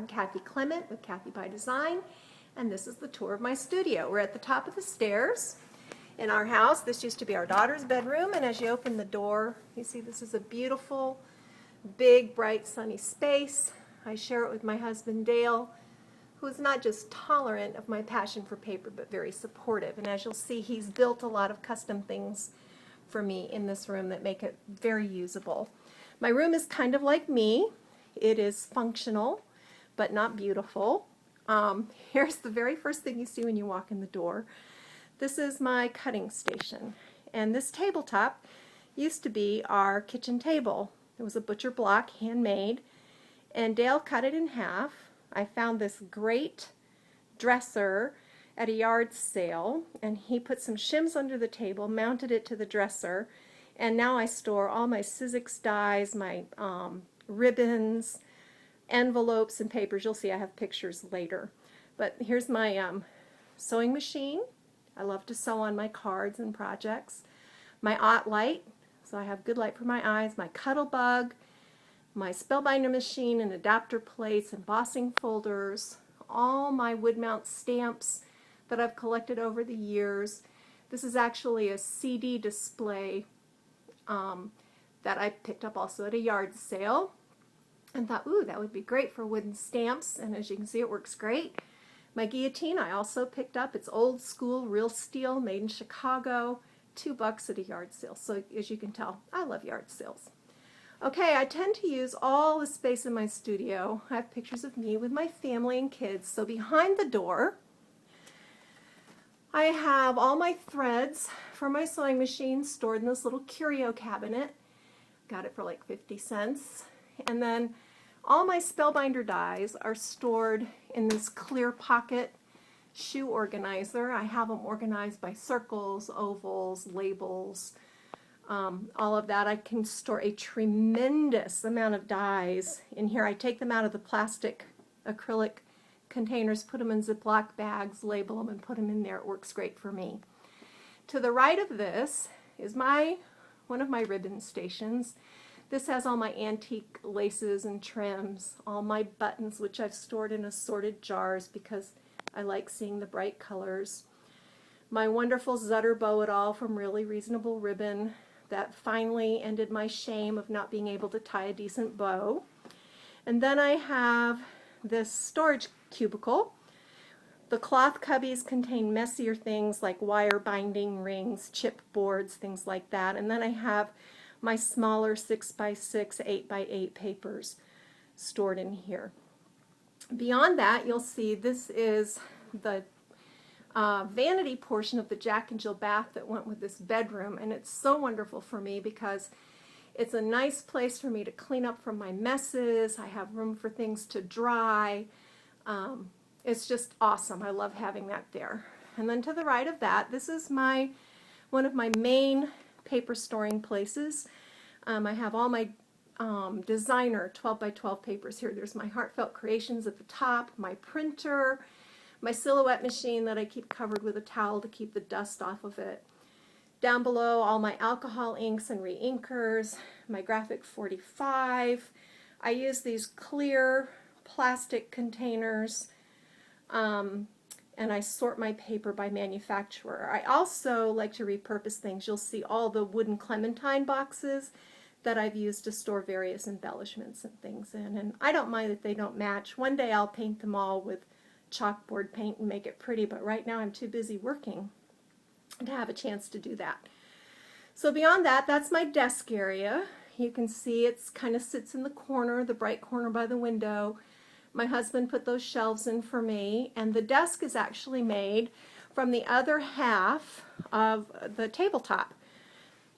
I'm Kathy Clement with Kathy by Design, and this is the tour of my studio. We're at the top of the stairs in our house. This used to be our daughter's bedroom, and as you open the door, you see this is a beautiful, big, bright, sunny space. I share it with my husband Dale, who is not just tolerant of my passion for paper, but very supportive. And as you'll see, he's built a lot of custom things for me in this room that make it very usable. My room is kind of like me. It is functional, but not beautiful. Here's the very first thing you see when you walk in the door. This is my cutting station. And this tabletop used to be our kitchen table. It was a butcher block, handmade, and Dale cut it in half. I found this great dresser at a yard sale, and he put some shims under the table, mounted it to the dresser, and now I store all my Sizzix dies, my ribbons, envelopes, and papers. You'll see I have pictures later. But here's my sewing machine. I love to sew on my cards and projects. My Ott light, so I have good light for my eyes. My Cuttlebug, my Spellbinder machine and adapter plates, embossing folders, all my wood mount stamps that I've collected over the years. This is actually a CD display that I picked up also at a yard sale and thought, ooh, that would be great for wooden stamps, and as you can see, it works great. My guillotine I also picked up. It's old school, real steel, made in Chicago, $2 at a yard sale. So as you can tell, I love yard sales. Okay, I tend to use all the space in my studio. I have pictures of me with my family and kids. So behind the door, I have all my threads for my sewing machine stored in this little curio cabinet. Got it for like 50 cents. And then all my Spellbinder dies are stored in this clear pocket shoe organizer. I have them organized by circles, ovals, labels, all of that. I can store a tremendous amount of dies in here. I take them out of the plastic acrylic containers, put them in Ziploc bags, label them, and put them in there. It works great for me. To the right of this is one of my ribbon stations. This has all my antique laces and trims, all my buttons, which I've stored in assorted jars because I like seeing the bright colors. My wonderful Zutter bow it all from Really Reasonable Ribbon that finally ended my shame of not being able to tie a decent bow. And then I have this storage cubicle. The cloth cubbies contain messier things like wire binding rings, chipboards, things like that. And then I have my smaller 6x6, 8x8 papers stored in here. Beyond that, you'll see this is the vanity portion of the Jack and Jill bath that went with this bedroom, and it's so wonderful for me because it's a nice place for me to clean up from my messes. I have room for things to dry. It's just awesome. I love having that there. And then to the right of that, this is one of my main paper storing places. I have all my designer 12x12 papers here. There's my Heartfelt Creations at the top, my printer, my Silhouette machine that I keep covered with a towel to keep the dust off of it. Down below, all my alcohol inks and re-inkers, my Graphic 45. I use these clear plastic containers, and I sort my paper by manufacturer. I also like to repurpose things. You'll see all the wooden clementine boxes that I've used to store various embellishments and things in, and I don't mind that they don't match. One day I'll paint them all with chalkboard paint and make it pretty, but right now I'm too busy working to have a chance to do that. So beyond that, that's my desk area. You can see it's kind of sits in the corner, the bright corner by the window. My husband put those shelves in for me, and the desk is actually made from the other half of the tabletop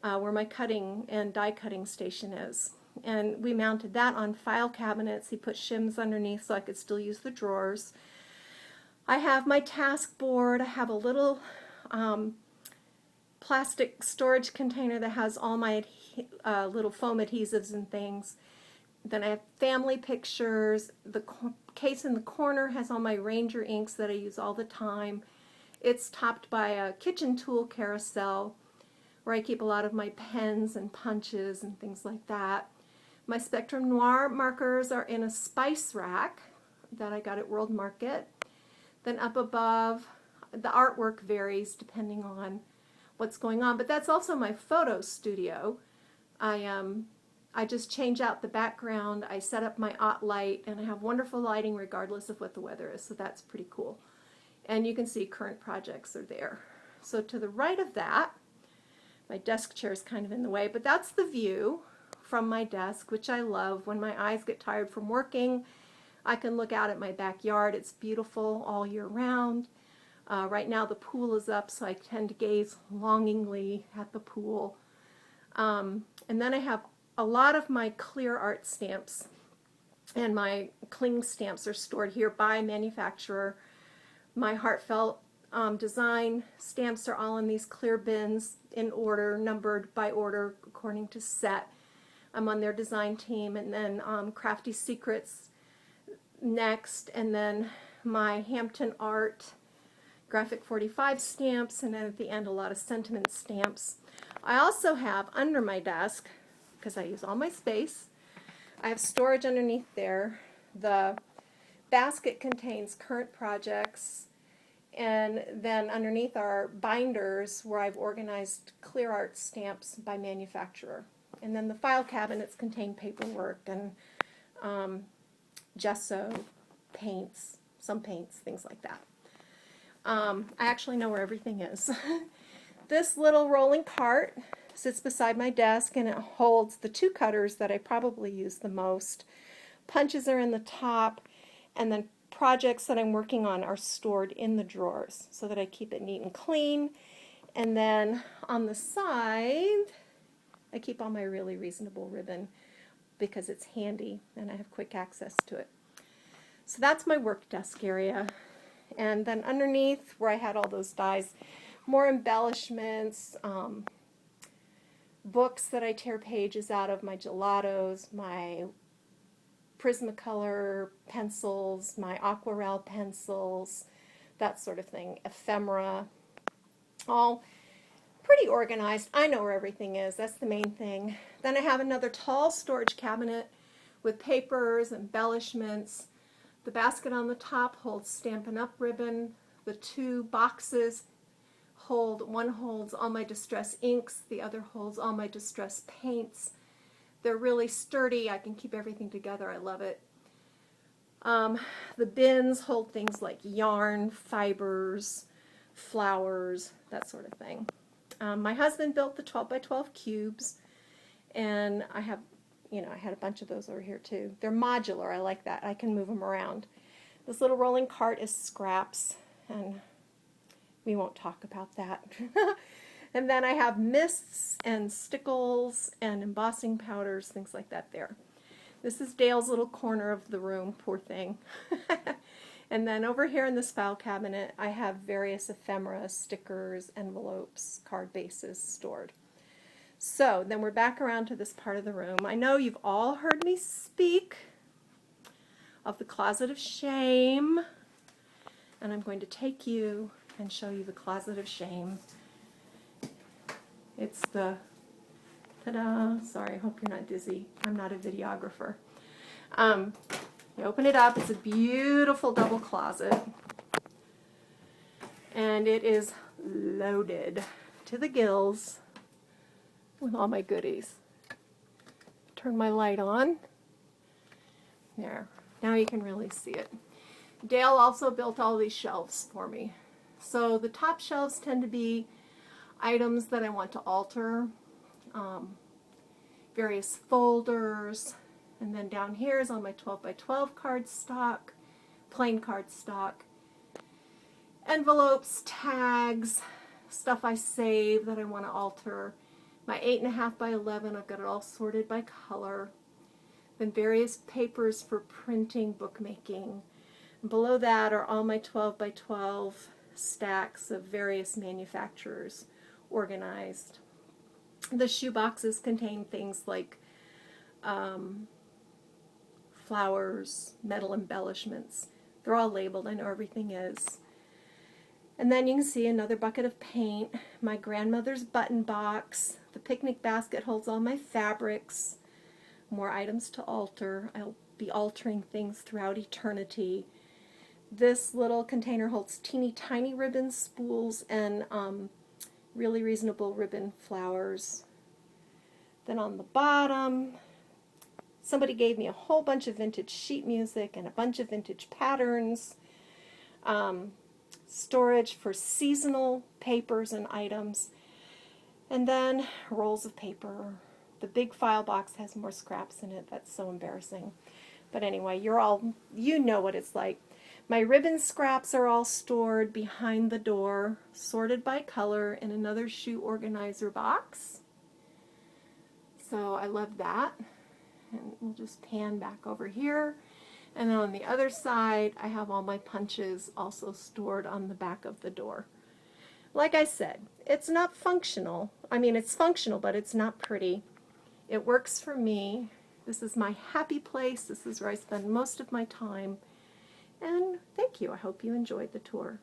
where my cutting and die cutting station is. And we mounted that on file cabinets. He put shims underneath so I could still use the drawers. I have my task board. I have a little plastic storage container that has all my little foam adhesives and things. Then I have family pictures. The case in the corner has all my Ranger inks that I use all the time. It's topped by a kitchen tool carousel where I keep a lot of my pens and punches and things like that. My Spectrum Noir markers are in a spice rack that I got at World Market. Then up above, the artwork varies depending on what's going on, but that's also my photo studio. I just change out the background, I set up my light, and I have wonderful lighting regardless of what the weather is, so that's pretty cool. And you can see current projects are there. So to the right of that, my desk chair is kind of in the way, but that's the view from my desk, which I love. When my eyes get tired from working, I can look out at my backyard. It's beautiful all year round. Right now the pool is up, so I tend to gaze longingly at the pool. And then I have a lot of my clear art stamps, and my cling stamps are stored here by manufacturer. My heartfelt design stamps are all in these clear bins in order, numbered by order according to set. I'm on their design team, and then Crafty Secrets next, and then my Hampton Art Graphic 45 stamps, and then at the end a lot of sentiment stamps. I also have under my desk, because I use all my space, I have storage underneath there. The basket contains current projects, and then underneath are binders where I've organized clear art stamps by manufacturer. And then the file cabinets contain paperwork and gesso, paints, some paints, things like that. I actually know where everything is. This little rolling cart sits beside my desk, and it holds the two cutters that I probably use the most. Punches are in the top, and then projects that I'm working on are stored in the drawers so that I keep it neat and clean. And then on the side, I keep all my really reasonable ribbon because it's handy and I have quick access to it. So that's my work desk area. And then underneath, where I had all those dies, more embellishments, books that I tear pages out of, my gelatos, my Prismacolor pencils, my aquarelle pencils, that sort of thing, ephemera, all pretty organized. I know where everything is. That's the main thing. Then I have another tall storage cabinet with papers, embellishments. The basket on the top holds Stampin' Up! Ribbon. The two boxes one holds all my distress inks, the other holds all my distress paints. They're really sturdy. I can keep everything together. I love it. The bins hold things like yarn, fibers, flowers, that sort of thing. My husband built the 12 by 12 cubes, and I have, I had a bunch of those over here too. They're modular. I like that. I can move them around. This little rolling cart is scraps, and we won't talk about that. And then I have mists and stickles and embossing powders, things like that there. This is Dale's little corner of the room, poor thing. And then over here in this file cabinet, I have various ephemera, stickers, envelopes, card bases stored. So then we're back around to this part of the room. I know you've all heard me speak of the Closet of Shame, and I'm going to take you and show you the Closet of Shame. It's the, ta-da, sorry, I hope you're not dizzy. I'm not a videographer. You open it up, it's a beautiful double closet, and it is loaded to the gills with all my goodies. Turn my light on. There, now you can really see it. Dale also built all these shelves for me. So the top shelves tend to be items that I want to alter, various folders, and then down here is all my 12 by 12 cardstock, plain cardstock, envelopes, tags, stuff I save that I want to alter, my 8.5 by 11, I've got it all sorted by color, then various papers for printing, bookmaking. And below that are all my 12 by 12 stacks of various manufacturers organized. The shoe boxes contain things like flowers, metal embellishments. They're all labeled. I know everything is. And then you can see another bucket of paint, my grandmother's button box. The picnic basket holds all my fabrics, more items to alter. I'll be altering things throughout eternity. This little container holds teeny tiny ribbon spools and really reasonable ribbon flowers. Then on the bottom, somebody gave me a whole bunch of vintage sheet music and a bunch of vintage patterns. Storage for seasonal papers and items. And then rolls of paper. The big file box has more scraps in it. That's so embarrassing. But anyway, you know what it's like. My ribbon scraps are all stored behind the door, sorted by color in another shoe organizer box. So I love that. And we'll just pan back over here. And then on the other side, I have all my punches also stored on the back of the door. Like I said, it's not functional. I mean, it's functional, but it's not pretty. It works for me. This is my happy place. This is where I spend most of my time. And thank you. I hope you enjoyed the tour.